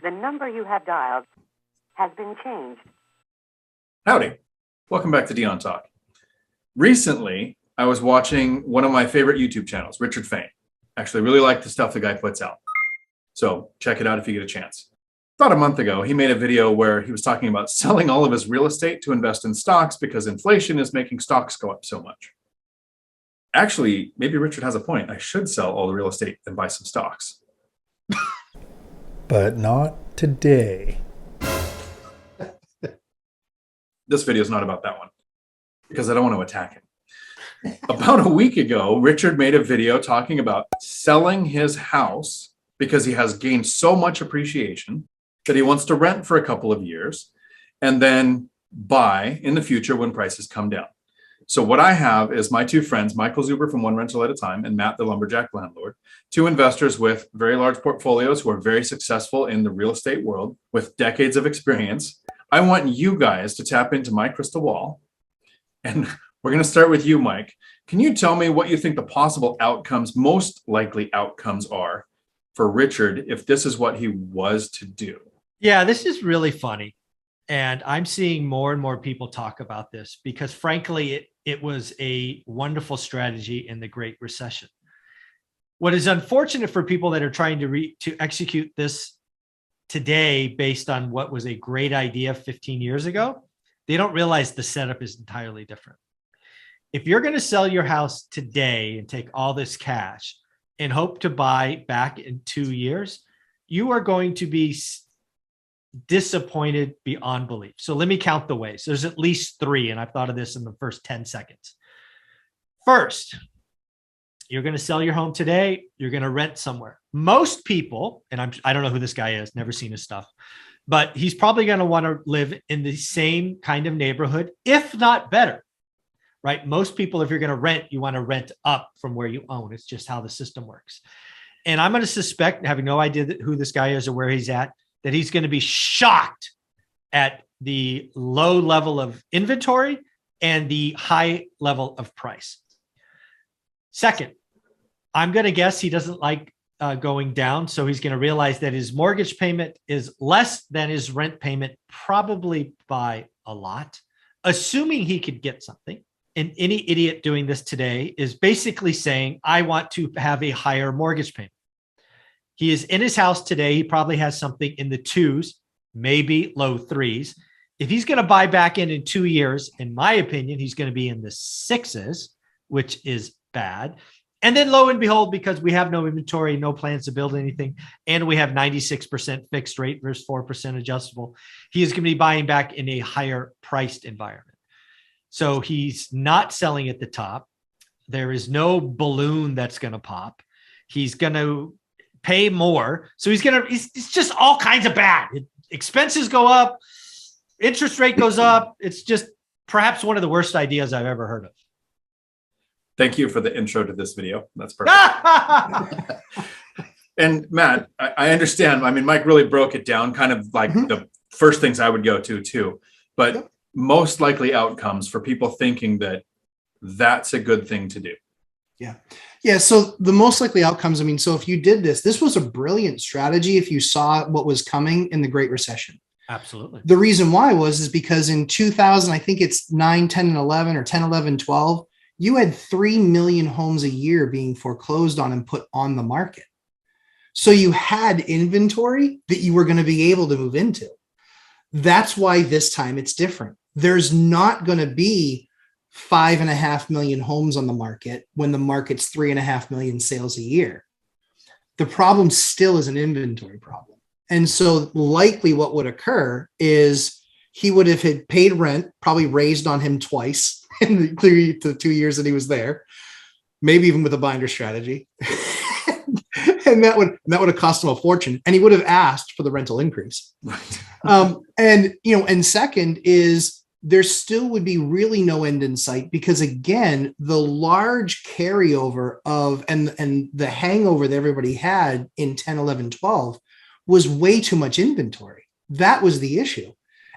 The number you have dialed has been changed. Howdy. Welcome back to Dion Talk. Recently, I was watching one of my favorite YouTube channels, Richard Fain. Actually, really like the stuff the guy puts out. So check it out if you get a chance. About a month ago, he made a video where he was talking about selling all of his real estate to invest in stocks because inflation is making stocks go up so much. Actually, maybe Richard has a point. I should sell all the real estate and buy some stocks. But not today. This video is not about that one because I don't want to attack him. About a week ago, Richard made a video talking about selling his house because he has gained so much appreciation that he wants to rent for a couple of years and then buy in the future when prices come down. So what I have is my two friends, Michael Zuber from One Rental at a Time and Matt, the lumberjack landlord, two investors with very large portfolios who are very successful in the real estate world with decades of experience. I want you guys to tap into my crystal ball. And we're going to start with you, Mike. Can you tell me what you think the possible outcomes, most likely outcomes are for Richard if this is what he was to do? Yeah, this is really funny. And I'm seeing more and more people talk about this because frankly, it was a wonderful strategy in the Great Recession. What is unfortunate for people that are trying to execute this today based on what was a great idea 15 years ago, they don't realize the setup is entirely different. If you're going to sell your house today and take all this cash and hope to buy back in 2 years, you are going to be disappointed beyond belief. So let me count the ways. There's at least 3, and I've thought of this in the first 10 seconds. First, you're going to sell your home today. You're going to rent somewhere. Most people, and I don't know who this guy is, never seen his stuff, but he's probably going to want to live in the same kind of neighborhood, if not better, right? Most people, if you're going to rent, you want to rent up from where you own. It's just how the system works. And I'm going to suspect, having no idea who this guy is or where he's at, that he's going to be shocked at the low level of inventory and the high level of price. Second, I'm going to guess he doesn't like going down. So he's going to realize that his mortgage payment is less than his rent payment, probably by a lot, assuming he could get something. And any idiot doing this today is basically saying, I want to have a higher mortgage payment. He is in his house today. He probably has something in the 2s, maybe low 3s. If he's going to buy back in 2 years, in my opinion, he's going to be in the 6s, which is bad. And then lo and behold, because we have no inventory, no plans to build anything, and we have 96% fixed rate versus 4% adjustable, he is going to be buying back in a higher priced environment. So he's not selling at the top. There is no balloon that's going to pop. He's going to pay more. So it's just all kinds of bad. Expenses go up. Interest rate goes up. It's just perhaps one of the worst ideas I've ever heard of. Thank you for the intro to this video. That's perfect. And Matt, I understand. I mean, Mike really broke it down, kind of like the first things I would go to too, but most likely outcomes for people thinking that that's a good thing to do. Yeah. So the most likely outcomes, so if you did this was a brilliant strategy if you saw what was coming in the Great Recession. Absolutely. The reason why is because in 2000, I think it's 9, 10, and 11 or 10, 11, 12, you had 3 million homes a year being foreclosed on and put on the market. So you had inventory that you were going to be able to move into. That's why this time it's different. There's not going to be 5.5 million homes on the market when the market's 3.5 million sales a year. The problem still is an inventory problem. And so likely what would occur is he would have had paid rent, probably raised on him twice in the 3 to 2 years that he was there, maybe even with a binder strategy. And that would have cost him a fortune. And he would have asked for the rental increase. Right. And second is there still would be really no end in sight because again, the large carryover of and the hangover that everybody had in 10, 11, 12 was way too much inventory. That was the issue.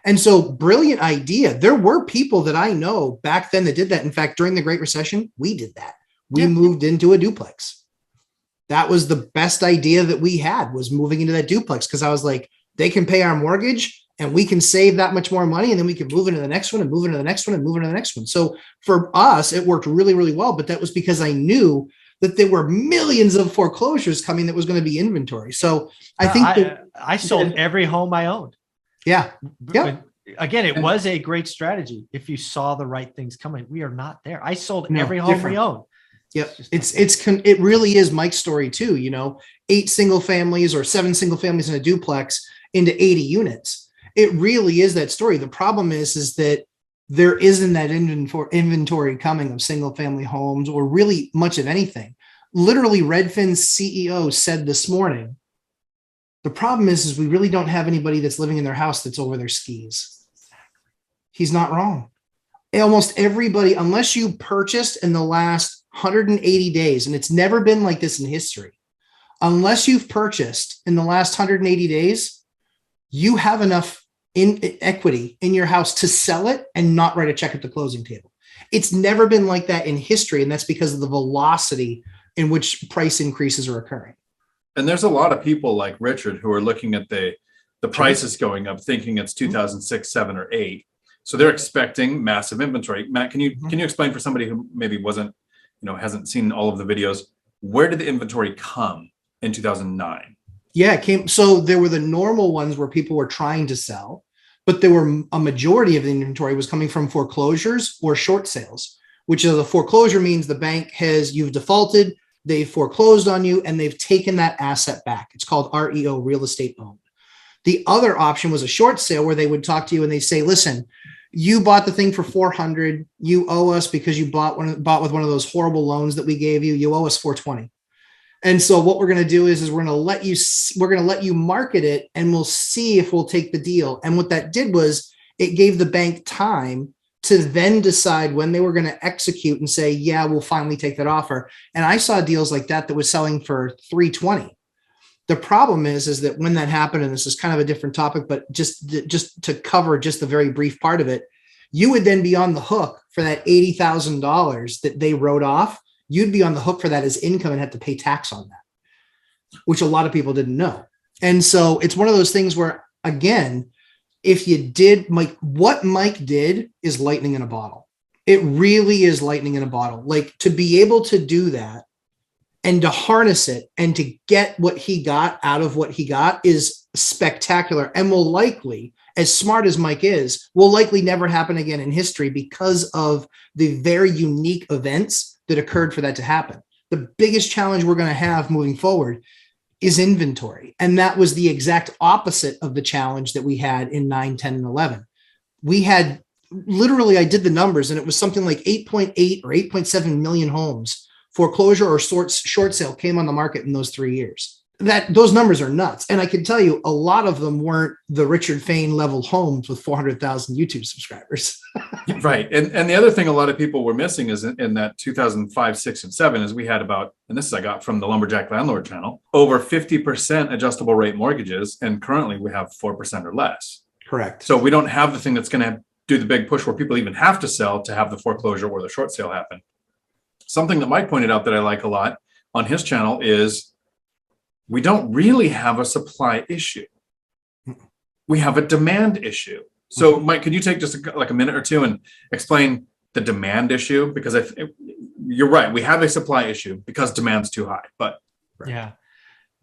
And so brilliant idea. There were people that I know back then that did that. In fact, during the Great Recession, we did that. We moved into a duplex. That was the best idea that we had was moving into that duplex. Cause I was like, They can pay our mortgage and we can save that much more money. And then we can move into the next one and move into the next one and move into the next one. So for us, it worked really, really well. But that was because I knew that there were millions of foreclosures coming that was going to be inventory. So I think I sold every home I owned. Yeah. Yeah. Again, it was a great strategy if you saw the right things coming. We are not there. I sold No, every home different. we own. Yep. It really is Mike's story too. 8 single families or 7 single families in a duplex into 80 units. It really is that story. The problem is that there isn't that inventory coming of single family homes or really much of anything. Literally, Redfin's CEO said this morning, the problem is we really don't have anybody that's living in their house that's over their skis. He's not wrong. Almost everybody, unless you purchased in the last 180 days, and it's never been like this in history, unless you've purchased in the last 180 days, you have enough equity in your house to sell it and not write a check at the closing table. It's never been like that in history, and that's because of the velocity in which price increases are occurring. And there's a lot of people like Richard who are looking at the prices going up, thinking it's 2006, 7, or 8. So they're expecting massive inventory. Matt, can you explain for somebody who maybe wasn't, hasn't seen all of the videos, where did the inventory come in 2009? Yeah, it came. So there were the normal ones where people were trying to sell, but there were a majority of the inventory was coming from foreclosures or short sales, which is a foreclosure means the bank you've defaulted, they foreclosed on you, and they've taken that asset back. It's called REO, real estate owned. The other option was a short sale where they would talk to you and they say, listen, you bought the thing for $400. You owe us because you bought with one of those horrible loans that we gave you. You owe us $420. And so what we're going to do is we're going to let you market it and we'll see if we'll take the deal. And what that did was it gave the bank time to then decide when they were going to execute and say, yeah, we'll finally take that offer. And I saw deals like that was selling for $320. The problem is that when that happened, and this is kind of a different topic, but just to cover just the very brief part of it, you would then be on the hook for that $80,000 that they wrote off. You'd be on the hook for that as income and have to pay tax on that, which a lot of people didn't know. And so it's one of those things where, again, if you did, what Mike did is lightning in a bottle. It really is lightning in a bottle. Like, to be able to do that and to harness it and to get what he got out of what he got is spectacular, and will likely, as smart as Mike is, will likely never happen again in history because of the very unique events that occurred for that to happen. The biggest challenge we're going to have moving forward is inventory. And that was the exact opposite of the challenge that we had in 9, 10, and 11. We had literally, I did the numbers, and it was something like 8.8 or 8.7 million homes foreclosure or short sale came on the market in those 3 years. Those numbers are nuts. And I can tell you, a lot of them weren't the Richard Fain level homes with 400,000 YouTube subscribers. Right. And the other thing a lot of people were missing is in that 2005, 6, and 7 is we had about, and this I got from the Lumberjack Landlord channel, over 50% adjustable rate mortgages. And currently we have 4% or less. Correct. So we don't have the thing that's going to do the big push where people even have to sell to have the foreclosure or the short sale happen. Something that Mike pointed out that I like a lot on his channel is we don't really have a supply issue. We have a demand issue. So Mike, could you take just a minute or two and explain the demand issue? Because you're right. We have a supply issue because demand's too high, but. Yeah,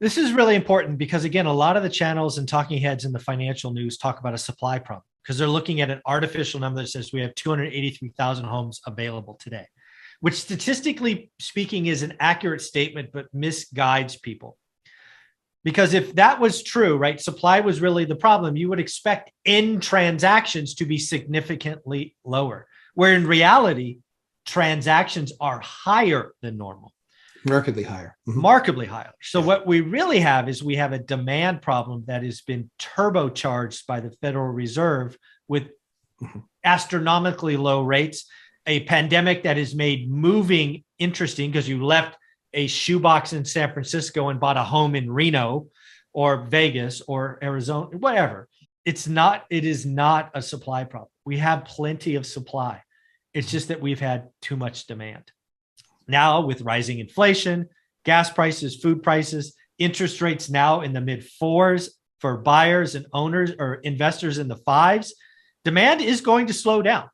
this is really important because, again, a lot of the channels and talking heads in the financial news talk about a supply problem because they're looking at an artificial number that says we have 283,000 homes available today, which statistically speaking is an accurate statement, but misguides people. Because if that was true, right, supply was really the problem, you would expect end transactions to be significantly lower, where in reality, transactions are higher than normal. Markedly higher. Mm-hmm. Markedly higher. So what we really have is we have a demand problem that has been turbocharged by the Federal Reserve with astronomically low rates, a pandemic that has made moving interesting because you left a shoebox in San Francisco and bought a home in Reno or Vegas or Arizona, whatever. It is not a supply problem. We have plenty of supply. It's just that we've had too much demand. Now with rising inflation, gas prices, food prices, interest rates now in the mid 4s, for buyers and owners or investors in the fives, demand is going to slow down,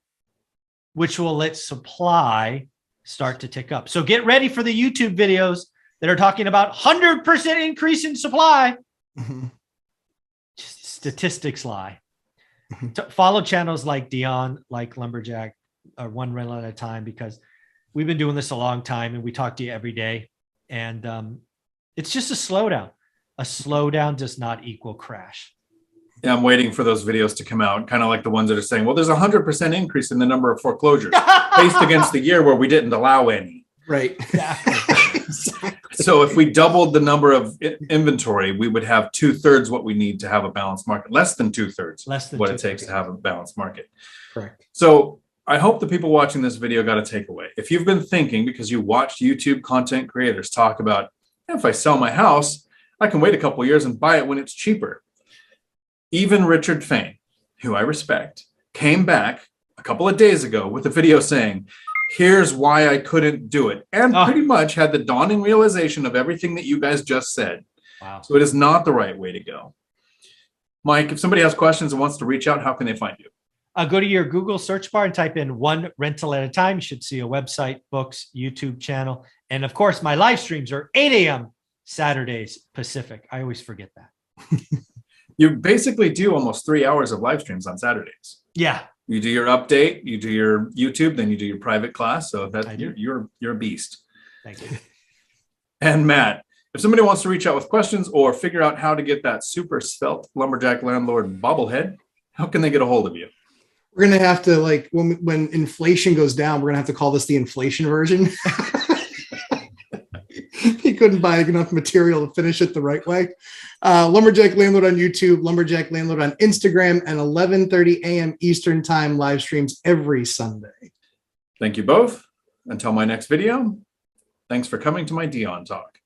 which will let supply start to tick up. So get ready for the YouTube videos that are talking about 100% increase in supply. Mhm. Statistics lie. Mhm. Follow channels like Dion, like Lumberjack, or One Rental at a Time, because we've been doing this a long time and we talk to you every day. And it's just a slowdown. A slowdown does not equal crash. Yeah, I'm waiting for those videos to come out, kind of like the ones that are saying, well, there's a 100% increase in the number of foreclosures based against the year where we didn't allow any. Right. Exactly. Exactly. So if we doubled the number of inventory, we would have 2/3 what we need to have a balanced market, less than 2/3 Less than what it 2/3. takes to have a balanced market. Correct. So I hope the people watching this video got a takeaway. If you've been thinking, because you watched YouTube content creators talk about, if I sell my house, I can wait a couple of years and buy it when it's cheaper. Even Richard Fain, who I respect, came back a couple of days ago with a video saying, here's why I couldn't do it. And pretty much had the dawning realization of everything that you guys just said. Wow. So it is not the right way to go. Mike, if somebody has questions and wants to reach out, how can they find you? Go to your Google search bar and type in One Rental at a Time. You should see a website, books, YouTube channel. And of course, my live streams are 8 a.m. Saturdays Pacific. I always forget that. You basically do almost 3 hours of live streams on Saturdays. Yeah. You do your update, you do your YouTube, then you do your private class. So I that do. you're a beast. Thank you. And Matt, if somebody wants to reach out with questions or figure out how to get that super svelte lumberjack landlord bobblehead, how can they get a hold of you? We're going to have to, like, when inflation goes down, we're going to have to call this the inflation version. He couldn't buy enough material to finish it the right way. Lumberjack Landlord on YouTube, Lumberjack Landlord on Instagram, and 11:30 a.m. Eastern Time live streams every Sunday. Thank you both. Until my next video, thanks for coming to my Dion Talk.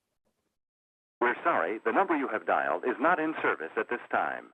We're sorry, the number you have dialed is not in service at this time.